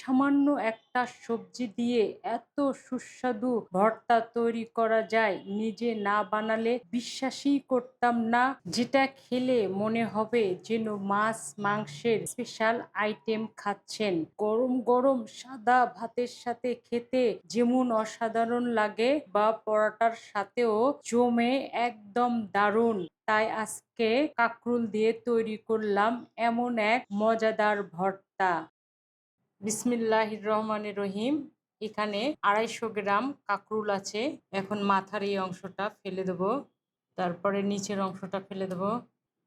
সামান্য একটা সবজি দিয়ে এত সুস্বাদু ভর্তা তৈরি করা যায়, নিজে না বানালে বিশ্বাসই করতাম না। যেটা খেলে মনে হবে যেন মাছ মাংসের স্পেশাল আইটেম খাচ্ছেন। গরম গরম সাদা ভাতের সাথে খেতে যেমন অসাধারণ লাগে, বা পরোটার সাথেও জমে একদম দারুণ। তাই আজকে কাঁকরুল দিয়ে তৈরি করলাম এমন এক মজাদার ভর্তা। বিসমিল্লাহির রহমানির রহিম। এখানে 250 গ্রাম কাঁকরুল আছে। এখন মাথার এই অংশটা ফেলে দেব, তারপরে নিচের অংশটা ফেলে দেব।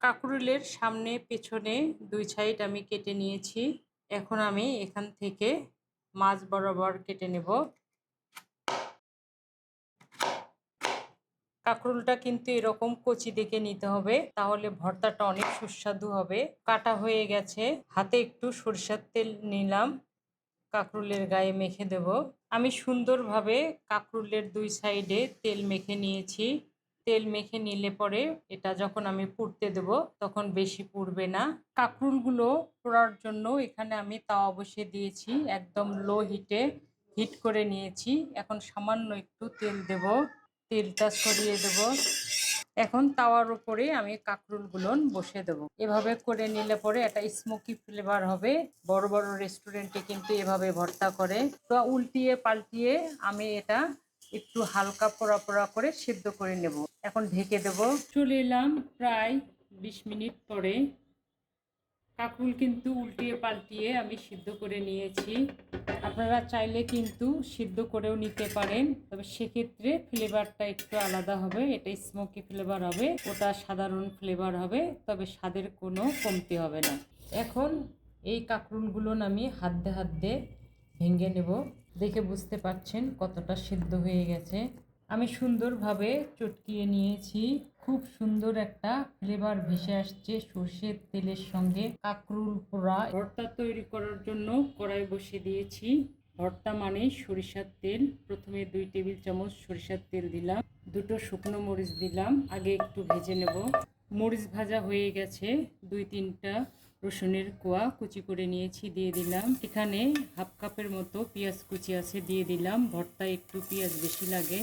কাঁকরুলের সামনে পেছনে 2 সাইড আমি কেটে নিয়েছি। এখন আমি এখান থেকে মাছ বরাবর কেটে নেব। কাঁকরুলটা কিন্তু এরকম কচি দেখে নিতে হবে, তাহলে ভর্তাটা অনেক সুস্বাদু হবে। কাটা হয়ে গেছে, হাতে একটু সরিষার তেল নিলাম, কাঁকরুলের গায়ে মেখে দেব। আমি সুন্দরভাবে কাঁকরুলের 2 সাইডে তেল মেখে নিয়েছি। তেল মেখে নিলে পরে এটা যখন আমি পুড়তে দেব তখন বেশি পুড়বে না। কাঁকরুলগুলো পোড়ার জন্য এখানে আমি তাওয়া বসিয়ে দিয়েছি, একদম লো হিটে হিট করে নিয়েছি। এখন সামান্য একটু তেল দেব, তেলটা ছড়িয়ে দেব। এখন তাওয়ার উপরে আমি কাঁকরুলগুলো বসে দেব। এভাবে করে নিলে পরে একটা স্মোকি ফ্লেভার হবে। বড় বড় রেস্টুরেন্টে কিন্তু এভাবে ভর্তা করে। তো উল্টিয়ে পাল্টিয়ে আমি এটা একটু হালকা পোড়া পোড়া করে সিদ্ধ করে নেব। এখন ঢেকে দেব। চলে এলাম প্রায় 20 মিনিট পরে। কাঁকরুল কিন্তু উল্টিয়ে পাল্টিয়ে আমি সিদ্ধ করে নিয়েছি। আপনারা চাইলে কিন্তু সিদ্ধ করেও নিতে পারেন, তবে সেক্ষেত্রে ফ্লেভারটা একটু আলাদা হবে। এটা স্মোকি ফ্লেভার হবে, ওটা সাধারণ ফ্লেভার হবে, তবে স্বাদের কোনো কমতি হবে না। এখন এই কাঁকরুলগুলো আমি হাত দিয়ে ভেঙে নেব। দেখে বুঝতে পারছেন কতটা সিদ্ধ হয়ে গেছে। আমি সুন্দরভাবে চটকিয়ে নিয়েছি। খুব সুন্দর একটা ফ্লেভার ভেসে আসছে সর্ষের তেলের সঙ্গে। কাঁকরুল পোড়া ভর্তা তৈরি করার জন্য কড়াই বসিয়ে দিয়েছি। ভর্তা মানেই সরিষার তেল। প্রথমে 2 টেবিল চামচ সরিষার তেল দিলাম, 2টো শুকনো মরিচ দিলাম, আগে একটু ভেজে নেব। মরিচ ভাজা হয়ে গেছে, 2-3টা রসুনের কোয়া কুচি করে নিয়েছি, দিয়ে দিলাম। এখানে হাফ কাপের মতো পেঁয়াজ কুচি আছে, দিয়ে দিলাম। ভর্তায় একটু পেঁয়াজ বেশি লাগে।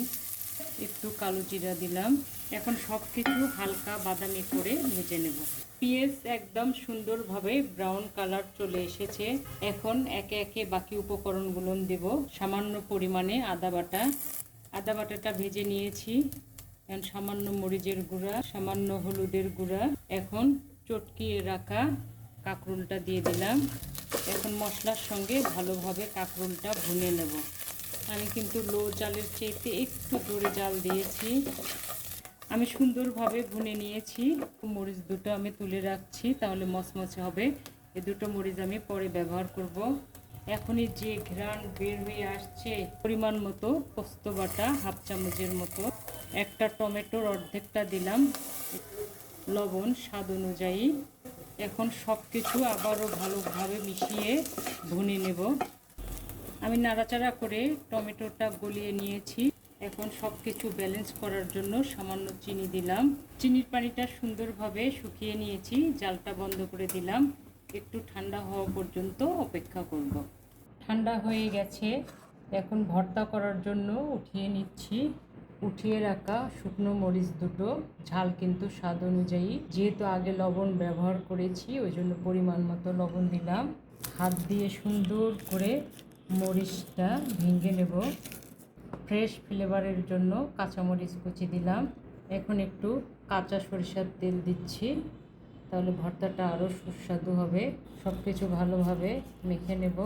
একটু কালো জিরা দিলাম। এখন সব কিছু হালকা বাদামি করে ভেজে নেব। পেঁয়াজ একদম সুন্দরভাবে ব্রাউন কালার চলে এসেছে। এখন একে একে বাকি উপকরণগুলো দেব। সামান্য পরিমাণে আদা বাটাটা ভেজে নিয়েছি। এখন সামান্য মরিচের গুঁড়া, সামান্য হলুদের গুঁড়া। এখন চটকিয়ে রাখা কাঁকরুলটা দিয়ে দিলাম। এখন মশলার সঙ্গে ভালোভাবে কাঁকরুলটা ভুনে নেব। আমি কিন্তু লো জালের চেয়ে একটু জোরে জাল দিয়েছি। আমি সুন্দরভাবে ভুনে নিয়েছি। মরিচ দুটো আমি তুলে রাখছি, তাহলে মচমচে হবে। এই 2টো মরিচ আমি পরে ব্যবহার করব। এখনই যে ঘ্রাণ বের হয়ে আসছে, পরিমাণ মতো পোস্ত বাটা হাফ চামচের মতো, একটা টমেটোর অর্ধেকটা দিলাম, লবণ স্বাদ অনুযায়ী। এখন সব কিছু আবারও ভালোভাবে মিশিয়ে ভুনে নেব। আমি নাড়াচাড়া করে টমেটোটা গলিয়ে নিয়েছি। এখন সব কিছু ব্যালেন্স করার জন্য সামান্য চিনি দিলাম। চিনির পানিটা সুন্দরভাবে শুকিয়ে নিয়েছি, জালটা বন্ধ করে দিলাম। একটু ঠান্ডা হওয়া পর্যন্ত অপেক্ষা করব। ঠান্ডা হয়ে গেছে, এখন ভর্তা করার জন্য উঠিয়ে নিচ্ছি। উঠিয়ে রাখা শুকনো মরিচ 2টো, ঝাল কিন্তু স্বাদ অনুযায়ী। যেহেতু আগে লবণ ব্যবহার করেছি, ওই জন্য পরিমাণ মতো লবণ দিলাম। হাত দিয়ে সুন্দর করে মরিচটা ভেঙে নেব। ফ্রেশ ফ্লেভারের জন্য কাঁচামরিচ কুচি দিলাম। এখন একটু কাঁচা সরিষার তেল দিচ্ছি, তাহলে ভর্তাটা আরও সুস্বাদু হবে। সব কিছু ভালোভাবে মেখে নেব।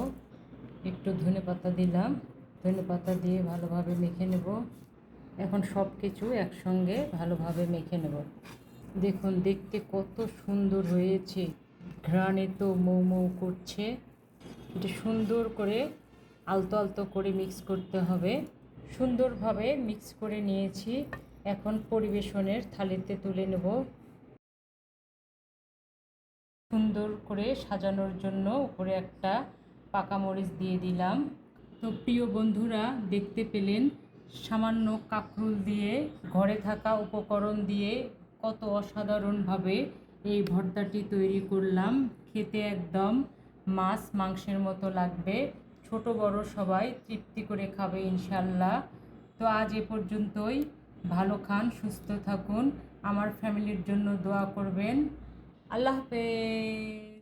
একটু ধনেপাতা দিলাম, ধনেপাতা দিয়ে ভালোভাবে মেখে নেব। এখন সব কিছু একসঙ্গে ভালোভাবে মেখে নেব। দেখুন দেখতে কত সুন্দর হয়েছে, ঘ্রাণে তো মৌ মৌ করছে। এটা সুন্দর করে আলতো আলতো করে মিক্স করতে হবে। সুন্দরভাবে মিক্স করে নিয়েছি। এখন পরিবেশনের থালিতে তুলে নেব। সুন্দর করে সাজানোর জন্য উপরে একটা পাকা মরিচ দিয়ে দিলাম। তো প্রিয় বন্ধুরা, দেখতে পেলেন সামান্য কাঁকরুল দিয়ে, ঘরে থাকা উপকরণ দিয়ে কত অসাধারণভাবে এই ভর্তাটি তৈরি করলাম। খেতে একদম মাছ মাংসের মতো লাগবে। ছোট বড় সবাই তৃপ্তি করে খাবে ইনশাল্লাহ। তো আজ এ পর্যন্তই। ভালো খান, সুস্থ থাকুন, আমার ফ্যামিলির জন্য দোয়া করবেন। আল্লাহ হাফেজ।